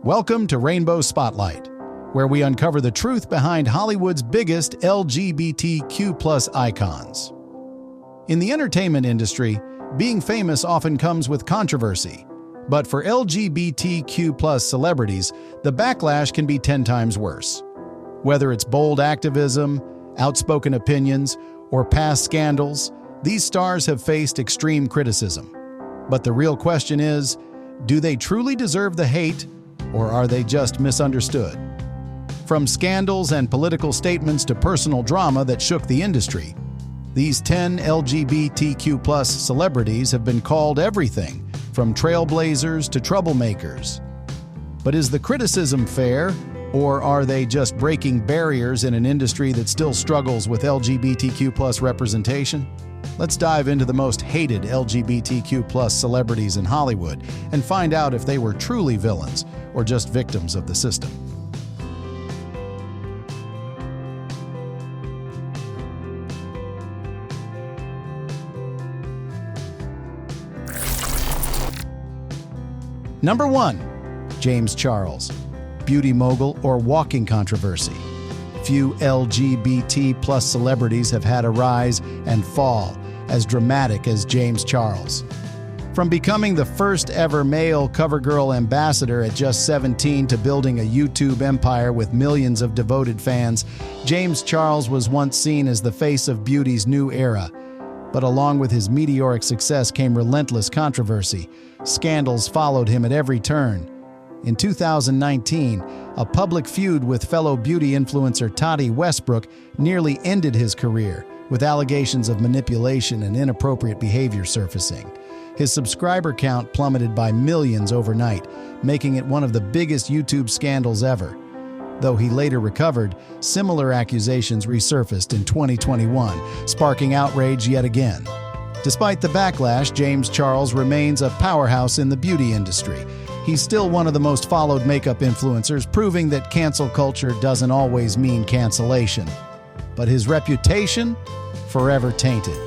Welcome to Rainbow Spotlight, where we uncover the truth behind Hollywood's biggest LGBTQ+ icons. In the entertainment industry, being famous often comes with controversy. But for LGBTQ+ celebrities, the backlash can be 10 times worse. Whether it's bold activism, outspoken opinions, or past scandals, these stars have faced extreme criticism. But the real question is, do they truly deserve the hate, or are they just misunderstood? From scandals and political statements to personal drama that shook the industry, these 10 LGBTQ+ celebrities have been called everything, from trailblazers to troublemakers. But is the criticism fair, or are they just breaking barriers in an industry that still struggles with LGBTQ+ representation? Let's dive into the most hated LGBTQ+ celebrities in Hollywood and find out if they were truly villains or just victims of the system. Number 1. James Charles, beauty mogul or walking controversy. Few LGBT+ celebrities have had a rise and fall as dramatic as James Charles. From becoming the first ever male CoverGirl ambassador at just 17 to building a YouTube empire with millions of devoted fans, James Charles was once seen as the face of beauty's new era. But along with his meteoric success came relentless controversy. Scandals followed him at every turn. In 2019, a public feud with fellow beauty influencer Tati Westbrook nearly ended his career, with allegations of manipulation and inappropriate behavior surfacing. His subscriber count plummeted by millions overnight, making it one of the biggest YouTube scandals ever. Though he later recovered, similar accusations resurfaced in 2021, sparking outrage yet again. Despite the backlash, James Charles remains a powerhouse in the beauty industry. He's still one of the most followed makeup influencers, proving that cancel culture doesn't always mean cancellation. But his reputation? Forever tainted.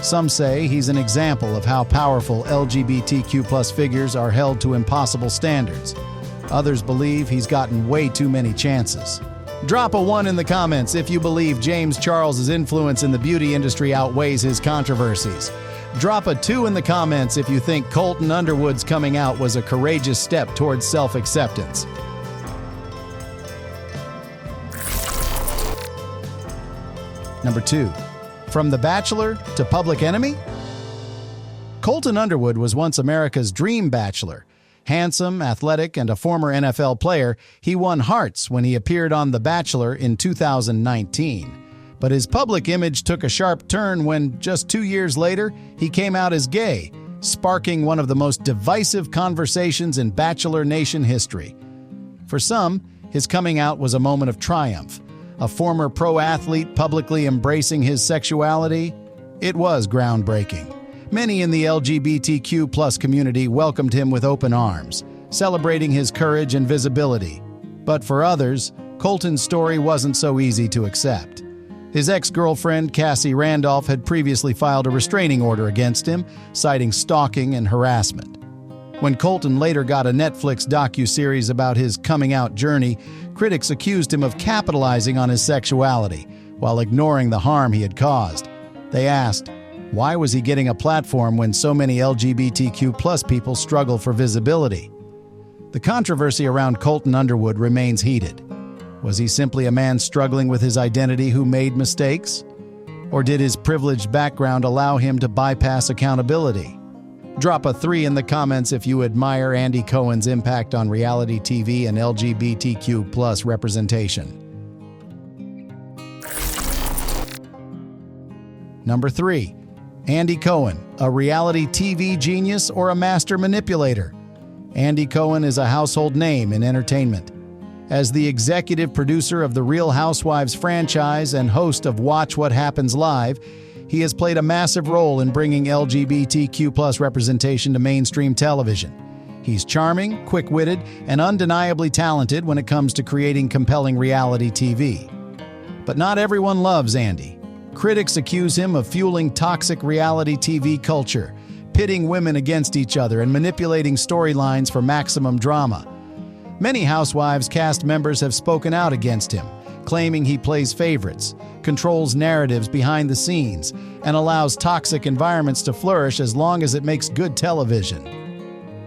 Some say he's an example of how powerful LGBTQ+ figures are held to impossible standards. Others believe he's gotten way too many chances. Drop a 1 in the comments if you believe James Charles' influence in the beauty industry outweighs his controversies. Drop a 2 in the comments if you think Colton Underwood's coming out was a courageous step towards self-acceptance. Number 2. From The Bachelor to Public Enemy? Colton Underwood was once America's dream bachelor. Handsome, athletic, and a former NFL player, he won hearts when he appeared on The Bachelor in 2019. But his public image took a sharp turn when, just 2 years later, he came out as gay, sparking one of the most divisive conversations in Bachelor Nation history. For some, his coming out was a moment of triumph. A former pro athlete publicly embracing his sexuality? It was groundbreaking. Many in the LGBTQ+ community welcomed him with open arms, celebrating his courage and visibility. But for others, Colton's story wasn't so easy to accept. His ex-girlfriend, Cassie Randolph, had previously filed a restraining order against him, citing stalking and harassment. When Colton later got a Netflix docuseries about his coming-out journey, critics accused him of capitalizing on his sexuality while ignoring the harm he had caused. They asked, why was he getting a platform when so many LGBTQ+ people struggle for visibility? The controversy around Colton Underwood remains heated. Was he simply a man struggling with his identity who made mistakes? Or did his privileged background allow him to bypass accountability? Drop a 3 in the comments if you admire Andy Cohen's impact on reality TV and LGBTQ+ representation. Number 3. Andy Cohen, a reality TV genius or a master manipulator? Andy Cohen is a household name in entertainment. As the executive producer of the Real Housewives franchise and host of Watch What Happens Live, he has played a massive role in bringing LGBTQ+ representation to mainstream television. He's charming, quick-witted, and undeniably talented when it comes to creating compelling reality TV. But not everyone loves Andy. Critics accuse him of fueling toxic reality TV culture, pitting women against each other and manipulating storylines for maximum drama. Many Housewives cast members have spoken out against him, claiming he plays favorites, controls narratives behind the scenes, and allows toxic environments to flourish as long as it makes good television.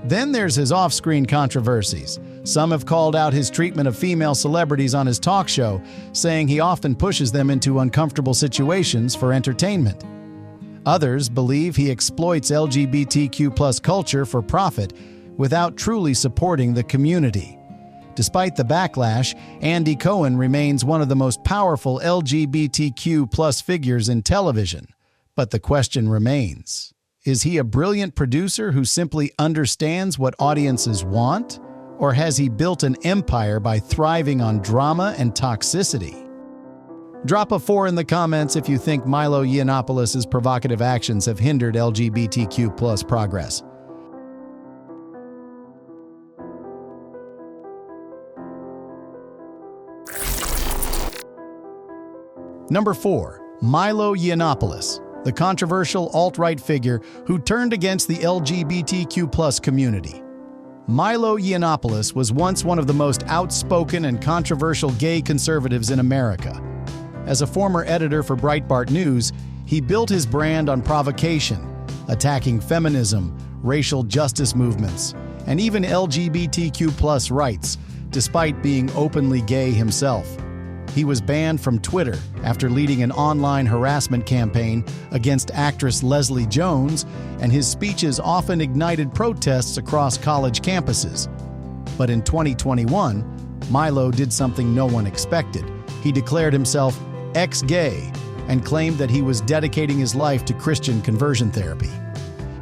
Then there's his off-screen controversies. Some have called out his treatment of female celebrities on his talk show, saying he often pushes them into uncomfortable situations for entertainment. Others believe he exploits LGBTQ+ culture for profit without truly supporting the community. Despite the backlash, Andy Cohen remains one of the most powerful LGBTQ+ figures in television. But the question remains, is he a brilliant producer who simply understands what audiences want? Or has he built an empire by thriving on drama and toxicity? Drop a 4 in the comments if you think Milo Yiannopoulos' provocative actions have hindered LGBTQ+ progress. Number 4. Milo Yiannopoulos, the controversial alt-right figure who turned against the LGBTQ+ community. Milo Yiannopoulos was once one of the most outspoken and controversial gay conservatives in America. As a former editor for Breitbart News, he built his brand on provocation, attacking feminism, racial justice movements, and even LGBTQ+ rights, despite being openly gay himself. He was banned from Twitter after leading an online harassment campaign against actress Leslie Jones, and his speeches often ignited protests across college campuses. But in 2021, Milo did something no one expected. He declared himself ex-gay and claimed that he was dedicating his life to Christian conversion therapy.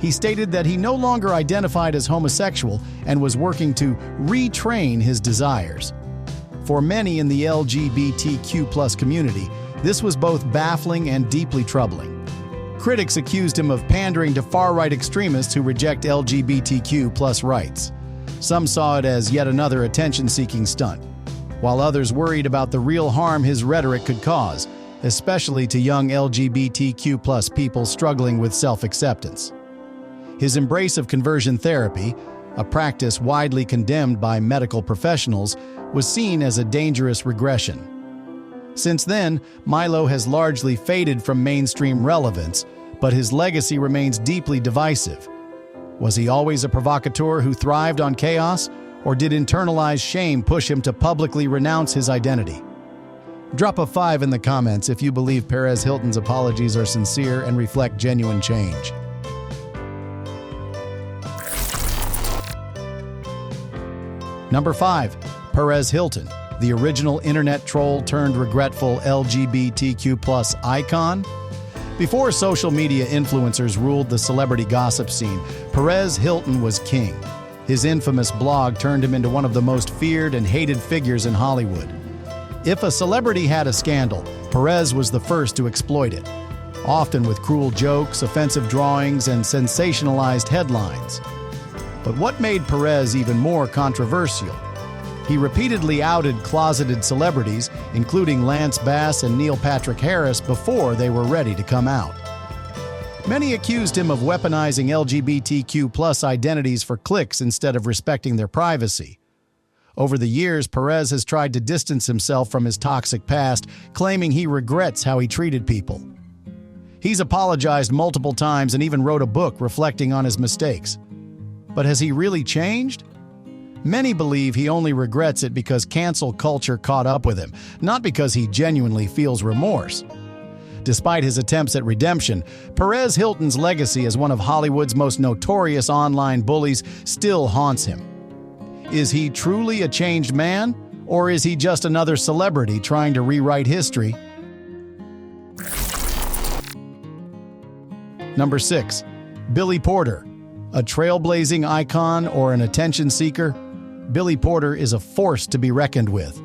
He stated that he no longer identified as homosexual and was working to retrain his desires. For many in the LGBTQ+ community, this was both baffling and deeply troubling. Critics accused him of pandering to far-right extremists who reject LGBTQ+ rights. Some saw it as yet another attention-seeking stunt, while others worried about the real harm his rhetoric could cause, especially to young LGBTQ+ people struggling with self-acceptance. His embrace of conversion therapy, a practice widely condemned by medical professionals, was seen as a dangerous regression. Since then, Milo has largely faded from mainstream relevance, but his legacy remains deeply divisive. Was he always a provocateur who thrived on chaos, or did internalized shame push him to publicly renounce his identity? Drop a 5 in the comments if you believe Perez Hilton's apologies are sincere and reflect genuine change. Number 5. Perez Hilton, the original internet troll turned regretful LGBTQ+ icon. Before social media influencers ruled the celebrity gossip scene, Perez Hilton was king. His infamous blog turned him into one of the most feared and hated figures in Hollywood. If a celebrity had a scandal, Perez was the first to exploit it, often with cruel jokes, offensive drawings, and sensationalized headlines. But what made Perez even more controversial? He repeatedly outed closeted celebrities, including Lance Bass and Neil Patrick Harris, before they were ready to come out. Many accused him of weaponizing LGBTQ+ identities for clicks instead of respecting their privacy. Over the years, Perez has tried to distance himself from his toxic past, claiming he regrets how he treated people. He's apologized multiple times and even wrote a book reflecting on his mistakes. But has he really changed? Many believe he only regrets it because cancel culture caught up with him, not because he genuinely feels remorse. Despite his attempts at redemption, Perez Hilton's legacy as one of Hollywood's most notorious online bullies still haunts him. Is he truly a changed man, or is he just another celebrity trying to rewrite history? Number 6. Billy Porter, a trailblazing icon or an attention seeker. Billy Porter is a force to be reckoned with.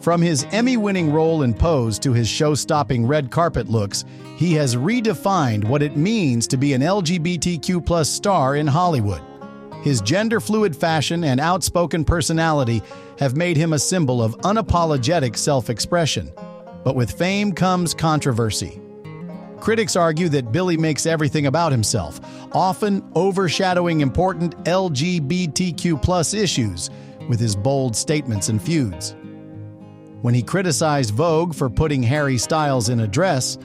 From his Emmy-winning role in Pose to his show-stopping red carpet looks, he has redefined what it means to be an LGBTQ+ star in Hollywood. His gender-fluid fashion and outspoken personality have made him a symbol of unapologetic self-expression. But with fame comes controversy. Critics argue that Billy makes everything about himself, often overshadowing important LGBTQ+ issues, with his bold statements and feuds. When he criticized Vogue for putting Harry Styles in a dress,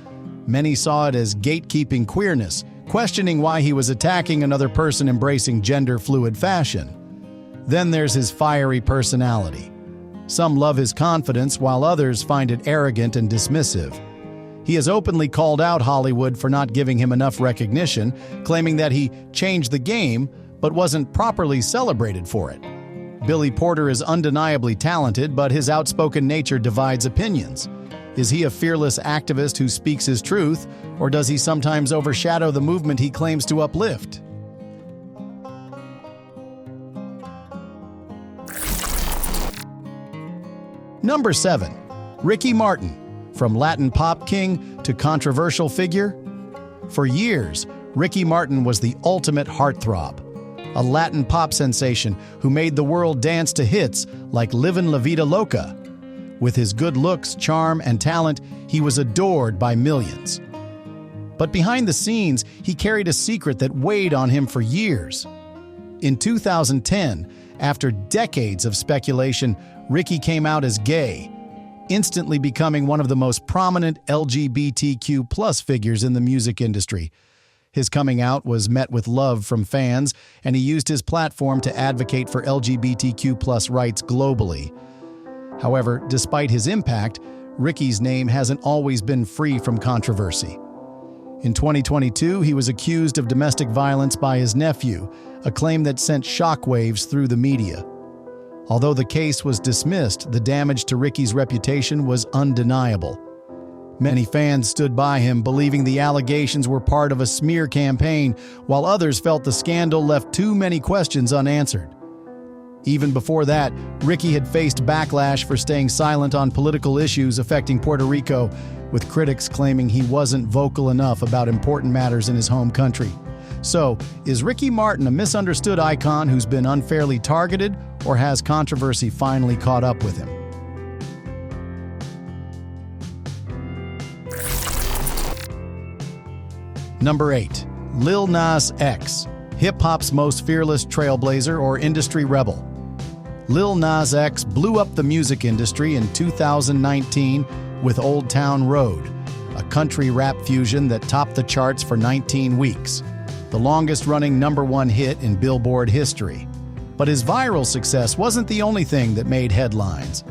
many saw it as gatekeeping queerness, questioning why he was attacking another person embracing gender-fluid fashion. Then there's his fiery personality. Some love his confidence, while others find it arrogant and dismissive. He has openly called out Hollywood for not giving him enough recognition, claiming that he changed the game but wasn't properly celebrated for it. Billy Porter is undeniably talented, but his outspoken nature divides opinions. Is he a fearless activist who speaks his truth, or does he sometimes overshadow the movement he claims to uplift? Number 7. Ricky Martin. From Latin pop king to controversial figure? For years, Ricky Martin was the ultimate heartthrob, a Latin pop sensation who made the world dance to hits like Livin' La Vida Loca. With his good looks, charm, and talent, he was adored by millions. But behind the scenes, he carried a secret that weighed on him for years. In 2010, after decades of speculation, Ricky came out as gay, instantly becoming one of the most prominent LGBTQ+ figures in the music industry. His coming out was met with love from fans, and he used his platform to advocate for LGBTQ+ rights globally. However, despite his impact, Ricky's name hasn't always been free from controversy. In 2022, he was accused of domestic violence by his nephew, a claim that sent shockwaves through the media. Although the case was dismissed, the damage to Ricky's reputation was undeniable. Many fans stood by him, believing the allegations were part of a smear campaign, while others felt the scandal left too many questions unanswered. Even before that, Ricky had faced backlash for staying silent on political issues affecting Puerto Rico, with critics claiming he wasn't vocal enough about important matters in his home country. So, is Ricky Martin a misunderstood icon who's been unfairly targeted, or has controversy finally caught up with him? Number 8. Lil Nas X, hip-hop's most fearless trailblazer or industry rebel. Lil Nas X blew up the music industry in 2019 with Old Town Road, a country rap fusion that topped the charts for 19 weeks, the longest-running #1 hit in Billboard history. But his viral success wasn't the only thing that made headlines.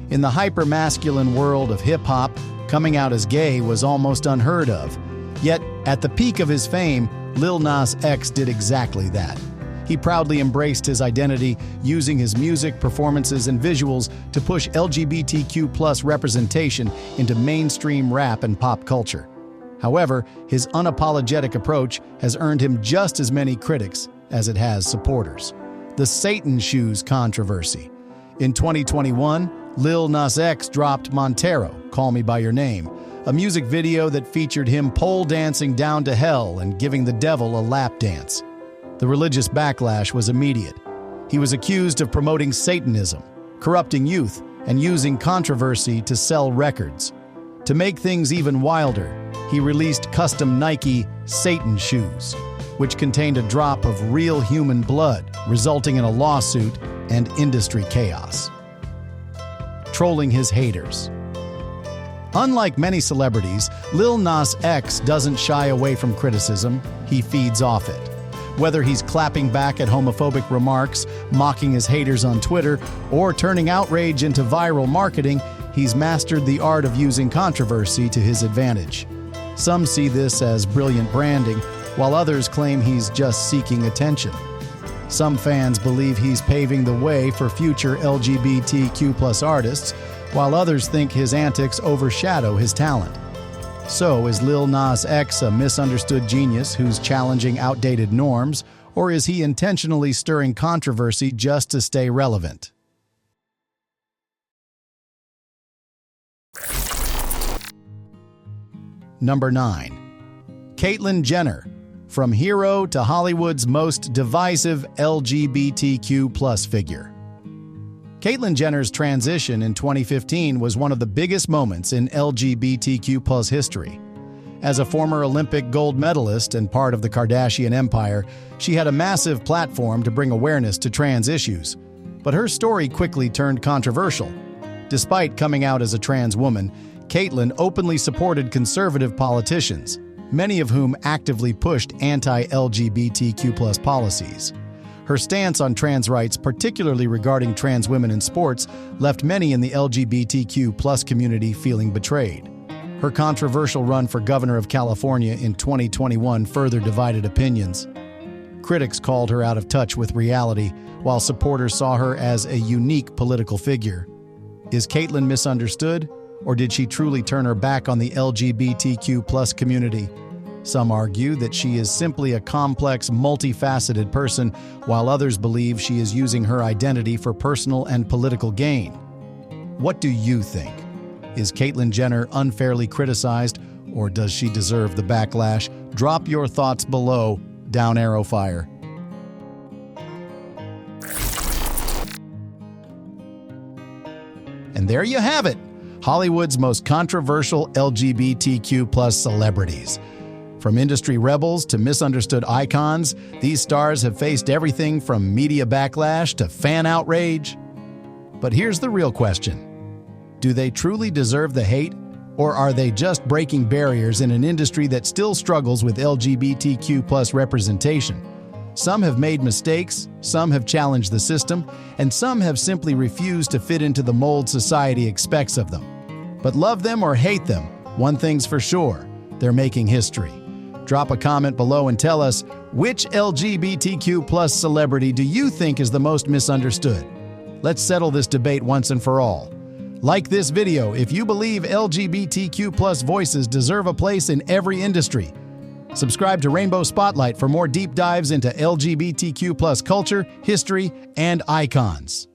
In the hyper-masculine world of hip-hop, coming out as gay was almost unheard of. Yet, at the peak of his fame, Lil Nas X did exactly that. He proudly embraced his identity, using his music, performances, and visuals to push LGBTQ+ representation into mainstream rap and pop culture. However, his unapologetic approach has earned him just as many critics as it has supporters. The Satan Shoes controversy. In 2021, Lil Nas X dropped Montero, Call Me By Your Name, a music video that featured him pole dancing down to hell and giving the devil a lap dance. The religious backlash was immediate. He was accused of promoting Satanism, corrupting youth, and using controversy to sell records. To make things even wilder, he released custom Nike Satan shoes, which contained a drop of real human blood, resulting in a lawsuit and industry chaos. Trolling his haters. Unlike many celebrities, Lil Nas X doesn't shy away from criticism, he feeds off it. Whether he's clapping back at homophobic remarks, mocking his haters on Twitter, or turning outrage into viral marketing, he's mastered the art of using controversy to his advantage. Some see this as brilliant branding, while others claim he's just seeking attention. Some fans believe he's paving the way for future LGBTQ+ artists, while others think his antics overshadow his talent. So, is Lil Nas X a misunderstood genius who's challenging outdated norms, or is he intentionally stirring controversy just to stay relevant? Number 9. Caitlyn Jenner, from hero to Hollywood's most divisive LGBTQ+ figure. Caitlyn Jenner's transition in 2015 was one of the biggest moments in LGBTQ+ history. As a former Olympic gold medalist and part of the Kardashian empire, she had a massive platform to bring awareness to trans issues. But her story quickly turned controversial. Despite coming out as a trans woman, Caitlyn openly supported conservative politicians, many of whom actively pushed anti-LGBTQ+ policies. Her stance on trans rights, particularly regarding trans women in sports, left many in the LGBTQ+ community feeling betrayed. Her controversial run for governor of California in 2021 further divided opinions. Critics called her out of touch with reality, while supporters saw her as a unique political figure. Is Caitlyn misunderstood, or did she truly turn her back on the LGBTQ+ community? Some argue that she is simply a complex, multifaceted person, while others believe she is using her identity for personal and political gain. What do you think? Is Caitlyn Jenner unfairly criticized, or does she deserve the backlash? Drop your thoughts below. Down arrow fire. And there you have it, Hollywood's most controversial LGBTQ+ celebrities. From industry rebels to misunderstood icons, these stars have faced everything from media backlash to fan outrage. But here's the real question. Do they truly deserve the hate, or are they just breaking barriers in an industry that still struggles with LGBTQ+ representation? Some have made mistakes, some have challenged the system, and some have simply refused to fit into the mold society expects of them. But love them or hate them, one thing's for sure, they're making history. Drop a comment below and tell us, which LGBTQ+ celebrity do you think is the most misunderstood? Let's settle this debate once and for all. Like this video if you believe LGBTQ+ voices deserve a place in every industry. Subscribe to Rainbow Spotlight for more deep dives into LGBTQ+ culture, history, and icons.